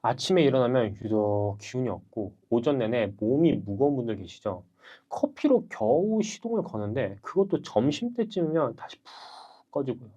아침에 일어나면 유독 기운이 없고 오전 내내 몸이 무거운 분들 계시죠? 커피로 겨우 시동을 거는데 그것도 점심때쯤이면 다시 푹 꺼지고요.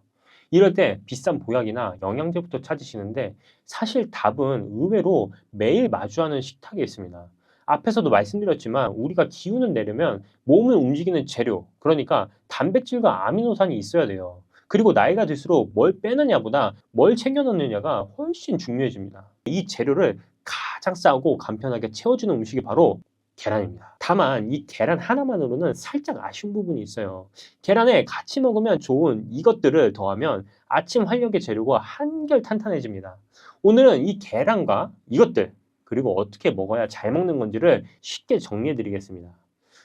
이럴 때 비싼 보약이나 영양제부터 찾으시는데 사실 답은 의외로 매일 마주하는 식탁에 있습니다. 앞에서도 말씀드렸지만 우리가 기운을 내려면 몸을 움직이는 재료, 그러니까 단백질과 아미노산이 있어야 돼요. 그리고 나이가 들수록 뭘 빼느냐보다 뭘 챙겨 넣느냐가 훨씬 중요해집니다. 이 재료를 가장 싸고 간편하게 채워주는 음식이 바로 계란입니다. 다만 이 계란 하나만으로는 살짝 아쉬운 부분이 있어요. 계란에 같이 먹으면 좋은 이것들을 더하면 아침 활력의 재료가 한결 탄탄해집니다. 오늘은 이 계란과 이것들, 그리고 어떻게 먹어야 잘 먹는 건지를 쉽게 정리해 드리겠습니다.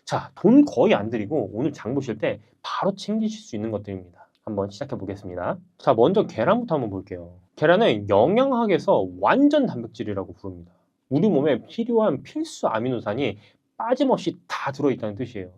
자, 돈 거의 안 들이고 오늘 장 보실 때 바로 챙기실 수 있는 것들입니다. 한번 시작해 보겠습니다. 자, 먼저 계란부터 한번 볼게요. 계란은 영양학에서 완전 단백질이라고 부릅니다. 우리 몸에 필요한 필수 아미노산이 빠짐없이 다 들어있다는 뜻이에요.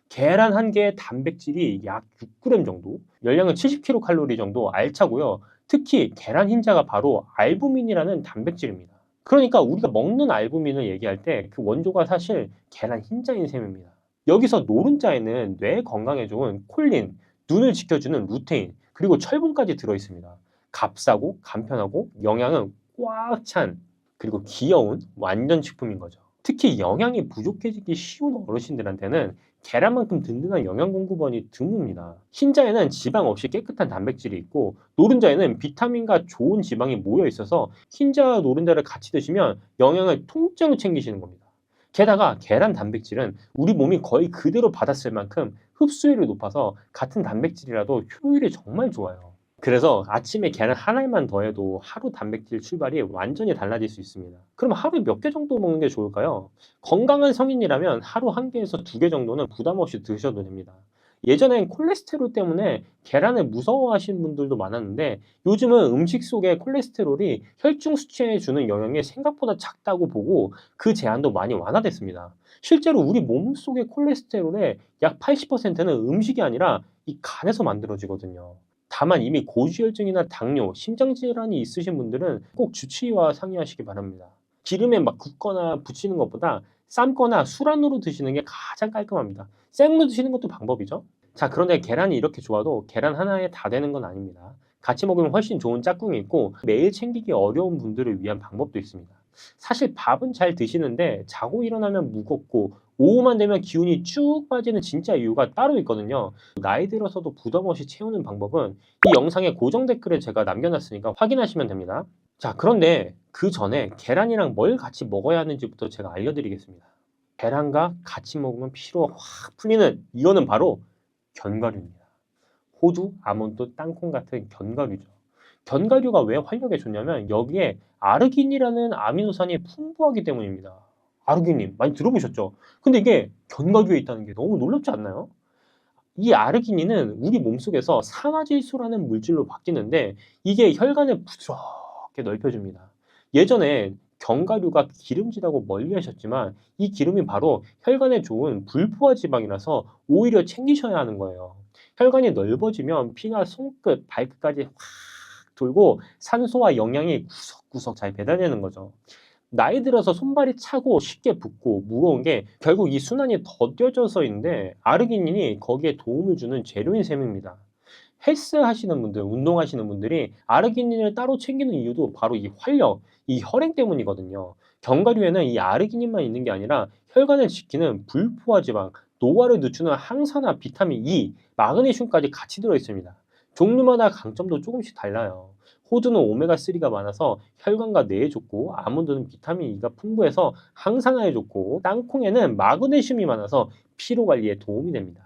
계란 한 개의 단백질이 약 6g 정도, 열량은 70kcal 정도 알차고요. 특히 계란 흰자가 바로 알부민이라는 단백질입니다. 그러니까 우리가 먹는 알부민을 얘기할 때 그 원조가 사실 계란 흰자인 셈입니다. 여기서 노른자에는 뇌 건강에 좋은 콜린, 눈을 지켜주는 루테인, 그리고 철분까지 들어있습니다. 값싸고 간편하고 영양은 꽉 찬, 그리고 귀여운 완전 식품인 거죠. 특히 영양이 부족해지기 쉬운 어르신들한테는 계란만큼 든든한 영양 공급원이 드뭅니다. 흰자에는 지방 없이 깨끗한 단백질이 있고 노른자에는 비타민과 좋은 지방이 모여 있어서 흰자와 노른자를 같이 드시면 영양을 통째로 챙기시는 겁니다. 게다가 계란 단백질은 우리 몸이 거의 그대로 받았을 만큼 흡수율이 높아서 같은 단백질이라도 효율이 정말 좋아요. 그래서 아침에 계란 하나만 더해도 하루 단백질 출발이 완전히 달라질 수 있습니다. 그럼 하루에 몇 개 정도 먹는 게 좋을까요? 건강한 성인이라면 하루 한 개에서 2개 정도는 부담 없이 드셔도 됩니다. 예전엔 콜레스테롤 때문에 계란을 무서워하시는 분들도 많았는데 요즘은 음식 속의 콜레스테롤이 혈중 수치에 주는 영향이 생각보다 작다고 보고 그 제한도 많이 완화됐습니다. 실제로 우리 몸속의 콜레스테롤의 약 80%는 음식이 아니라 이 간에서 만들어지거든요. 다만 이미 고지혈증이나 당뇨, 심장질환이 있으신 분들은 꼭 주치의와 상의하시기 바랍니다. 기름에 막 굽거나 부치는 것보다 삶거나 술안으로 드시는 게 가장 깔끔합니다. 생으로 드시는 것도 방법이죠. 자, 그런데 계란이 이렇게 좋아도 계란 하나에 다 되는 건 아닙니다. 같이 먹으면 훨씬 좋은 짝꿍이 있고 매일 챙기기 어려운 분들을 위한 방법도 있습니다. 사실 밥은 잘 드시는데 자고 일어나면 무겁고 오후만 되면 기운이 쭉 빠지는 진짜 이유가 따로 있거든요. 나이 들어서도 부담 없이 채우는 방법은 이 영상에 고정 댓글에 제가 남겨놨으니까 확인하시면 됩니다. 자, 그런데 그 전에 계란이랑 뭘 같이 먹어야 하는지부터 제가 알려드리겠습니다. 계란과 같이 먹으면 피로가 확 풀리는 이거는 바로 견과류입니다. 호두, 아몬드, 땅콩 같은 견과류죠. 견과류가 왜 활력에 좋냐면 여기에 아르기닌이라는 아미노산이 풍부하기 때문입니다. 아르기닌 많이 들어보셨죠? 근데 이게 견과류에 있다는 게 너무 놀랍지 않나요? 이 아르기닌은 우리 몸속에서 산화질소라는 물질로 바뀌는데 이게 혈관을 부드럽게 넓혀줍니다. 예전에 견과류가 기름지다고 멀리하셨지만 이 기름이 바로 혈관에 좋은 불포화 지방이라서 오히려 챙기셔야 하는 거예요. 혈관이 넓어지면 피가 손끝, 발끝까지 확 돌고 산소와 영양이 구석구석 잘 배달되는 거죠. 나이 들어서 손발이 차고 쉽게 붓고 무거운 게 결국 이 순환이 더뎌져서인데 아르기닌이 거기에 도움을 주는 재료인 셈입니다. 헬스 하시는 분들, 운동하시는 분들이 아르기닌을 따로 챙기는 이유도 바로 이 활력, 이 혈행 때문이거든요. 견과류에는 이 아르기닌만 있는 게 아니라 혈관을 지키는 불포화 지방, 노화를 늦추는 항산화, 비타민 E, 마그네슘까지 같이 들어 있습니다. 종류마다 강점도 조금씩 달라요. 호두는 오메가3가 많아서 혈관과 뇌에 좋고, 아몬드는 비타민 E가 풍부해서 항산화에 좋고, 땅콩에는 마그네슘이 많아서 피로 관리에 도움이 됩니다.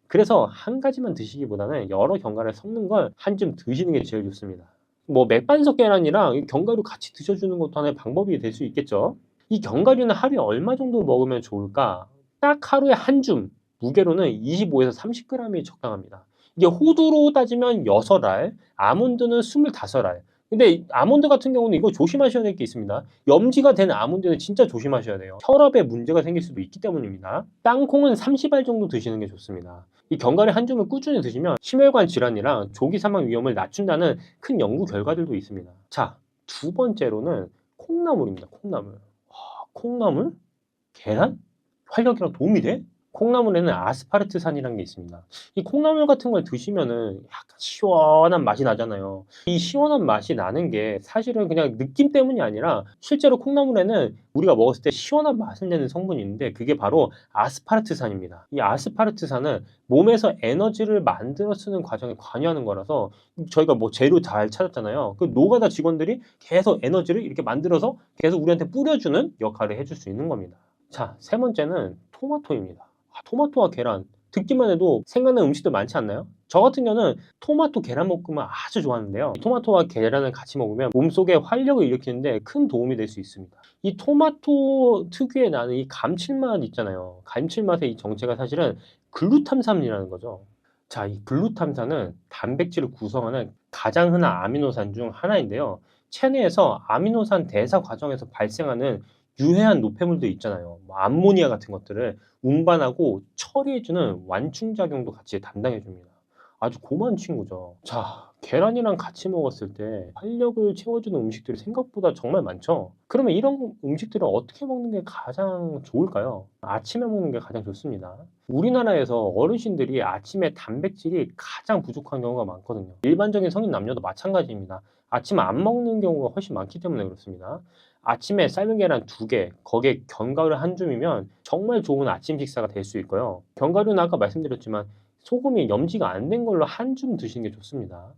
그래서 한 가지만 드시기보다는 여러 견과를 섞는 걸 한 줌 드시는 게 제일 좋습니다. 뭐 맥반석 계란이랑 이 견과류 같이 드셔주는 것도 하나의 방법이 될 수 있겠죠. 이 견과류는 하루에 얼마 정도 먹으면 좋을까? 딱 하루에 한 줌, 무게로는 25에서 30g이 적당합니다. 이게 호두로 따지면 6알, 아몬드는 25알. 근데 아몬드 같은 경우는 이거 조심하셔야 될 게 있습니다. 염지가 된 아몬드는 진짜 조심하셔야 돼요. 혈압에 문제가 생길 수도 있기 때문입니다. 땅콩은 30알 정도 드시는 게 좋습니다. 이 견과류 한 줌을 꾸준히 드시면 심혈관 질환이랑 조기 사망 위험을 낮춘다는 큰 연구 결과들도 있습니다. 자, 두 번째로는 콩나물입니다. 콩나물. 콩나물? 계란? 활력이랑 도움이 돼? 콩나물에는 아스파르트산이라는 게 있습니다. 이 콩나물 같은 걸 드시면은 약간 시원한 맛이 나잖아요. 이 시원한 맛이 나는 게 사실은 그냥 느낌 때문이 아니라 실제로 콩나물에는 우리가 먹었을 때 시원한 맛을 내는 성분이 있는데 그게 바로 아스파르트산입니다. 이 아스파르트산은 몸에서 에너지를 만들어 쓰는 과정에 관여하는 거라서 저희가 뭐 재료 잘 찾았잖아요. 그 노가다 직원들이 계속 에너지를 이렇게 만들어서 계속 우리한테 뿌려주는 역할을 해줄 수 있는 겁니다. 자, 세 번째는 토마토입니다. 토마토와 계란. 듣기만 해도 생각나는 음식들 많지 않나요? 저 같은 경우는 토마토 계란볶음을 아주 좋아하는데요. 토마토와 계란을 같이 먹으면 몸속에 활력을 일으키는데 큰 도움이 될 수 있습니다. 이 토마토 특유의 나는 이 감칠맛 있잖아요. 감칠맛의 이 정체가 사실은 글루탐산이라는 거죠. 자, 이 글루탐산은 단백질을 구성하는 가장 흔한 아미노산 중 하나인데요. 체내에서 아미노산 대사 과정에서 발생하는 유해한 노폐물도 있잖아요. 뭐 암모니아 같은 것들을 운반하고 처리해주는 완충작용도 같이 담당해줍니다. 아주 고마운 친구죠. 자, 계란이랑 같이 먹었을 때 활력을 채워주는 음식들이 생각보다 정말 많죠. 그러면 이런 음식들을 어떻게 먹는 게 가장 좋을까요? 아침에 먹는 게 가장 좋습니다. 우리나라에서 어르신들이 아침에 단백질이 가장 부족한 경우가 많거든요. 일반적인 성인 남녀도 마찬가지입니다. 아침 안 먹는 경우가 훨씬 많기 때문에 그렇습니다. 아침에 삶은 계란 2개, 거기에 견과류 한 줌이면 정말 좋은 아침 식사가 될 수 있고요. 견과류는 아까 말씀드렸지만 소금이 염지가 안 된 걸로 한 줌 드시는 게 좋습니다.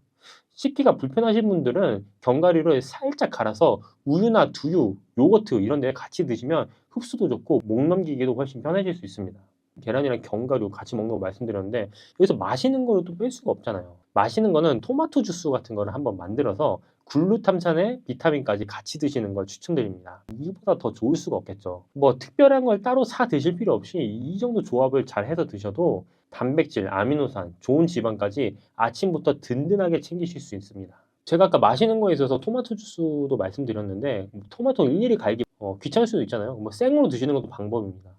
씹기가 불편하신 분들은 견과류를 살짝 갈아서 우유나 두유, 요거트 이런 데 같이 드시면 흡수도 좋고 목 넘기기도 훨씬 편해질 수 있습니다. 계란이랑 견과류 같이 먹는 거 말씀드렸는데 여기서 마시는 거를 또 뺄 수가 없잖아요. 마시는 거는 토마토 주스 같은 거를 한번 만들어서 글루탐산에 비타민까지 같이 드시는 걸 추천드립니다. 이보다 더 좋을 수가 없겠죠. 뭐 특별한 걸 따로 사 드실 필요 없이 이 정도 조합을 잘 해서 드셔도 단백질, 아미노산, 좋은 지방까지 아침부터 든든하게 챙기실 수 있습니다. 제가 아까 마시는 거에 있어서 토마토 주스도 말씀드렸는데 토마토 일일이 갈기 귀찮을 수도 있잖아요. 뭐 생으로 드시는 것도 방법입니다.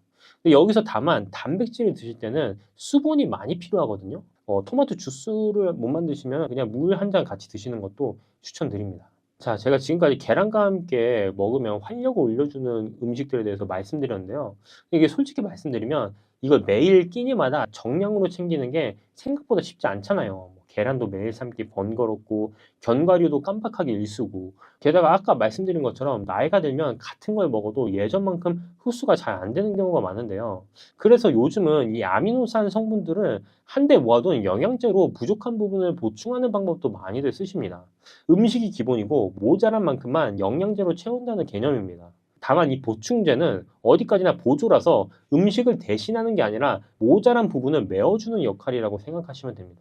근데 여기서 다만 단백질을 드실 때는 수분이 많이 필요하거든요. 토마토 주스를 못 만드시면 그냥 물 한 잔 같이 드시는 것도 추천드립니다. 자, 제가 지금까지 계란과 함께 먹으면 활력을 올려주는 음식들에 대해서 말씀드렸는데요. 이게 솔직히 말씀드리면 이걸 매일 끼니마다 정량으로 챙기는 게 생각보다 쉽지 않잖아요. 뭐 계란도 매일 삶기 번거롭고 견과류도 깜빡하기 일쑤고 게다가 아까 말씀드린 것처럼 나이가 들면 같은 걸 먹어도 예전만큼 흡수가 잘 안 되는 경우가 많은데요. 그래서 요즘은 이 아미노산 성분들을 한데 모아둔 영양제로 부족한 부분을 보충하는 방법도 많이들 쓰십니다. 음식이 기본이고 모자란 만큼만 영양제로 채운다는 개념입니다. 다만 이 보충제는 어디까지나 보조라서 음식을 대신하는 게 아니라 모자란 부분을 메워주는 역할이라고 생각하시면 됩니다.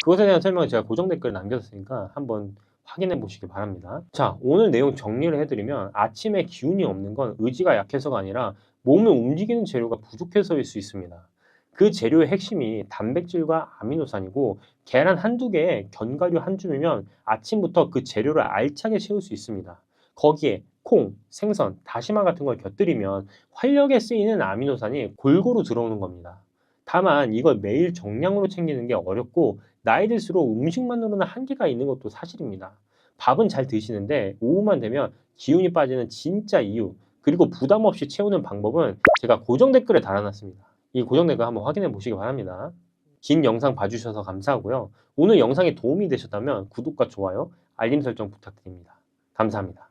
그것에 대한 설명을 제가 고정 댓글에 남겼으니까 한번 확인해 보시기 바랍니다. 자, 오늘 내용 정리를 해드리면 아침에 기운이 없는 건 의지가 약해서가 아니라 몸을 움직이는 재료가 부족해서일 수 있습니다. 그 재료의 핵심이 단백질과 아미노산이고 계란 한두 개에 견과류 한 줌이면 아침부터 그 재료를 알차게 채울 수 있습니다. 거기에 콩, 생선, 다시마 같은 걸 곁들이면 활력에 쓰이는 아미노산이 골고루 들어오는 겁니다. 다만 이걸 매일 정량으로 챙기는 게 어렵고 나이 들수록 음식만으로는 한계가 있는 것도 사실입니다. 밥은 잘 드시는데 오후만 되면 기운이 빠지는 진짜 이유 그리고 부담 없이 채우는 방법은 제가 고정 댓글에 달아놨습니다. 이 고정 댓글 한번 확인해 보시기 바랍니다. 긴 영상 봐주셔서 감사하고요. 오늘 영상이 도움이 되셨다면 구독과 좋아요, 알림 설정 부탁드립니다. 감사합니다.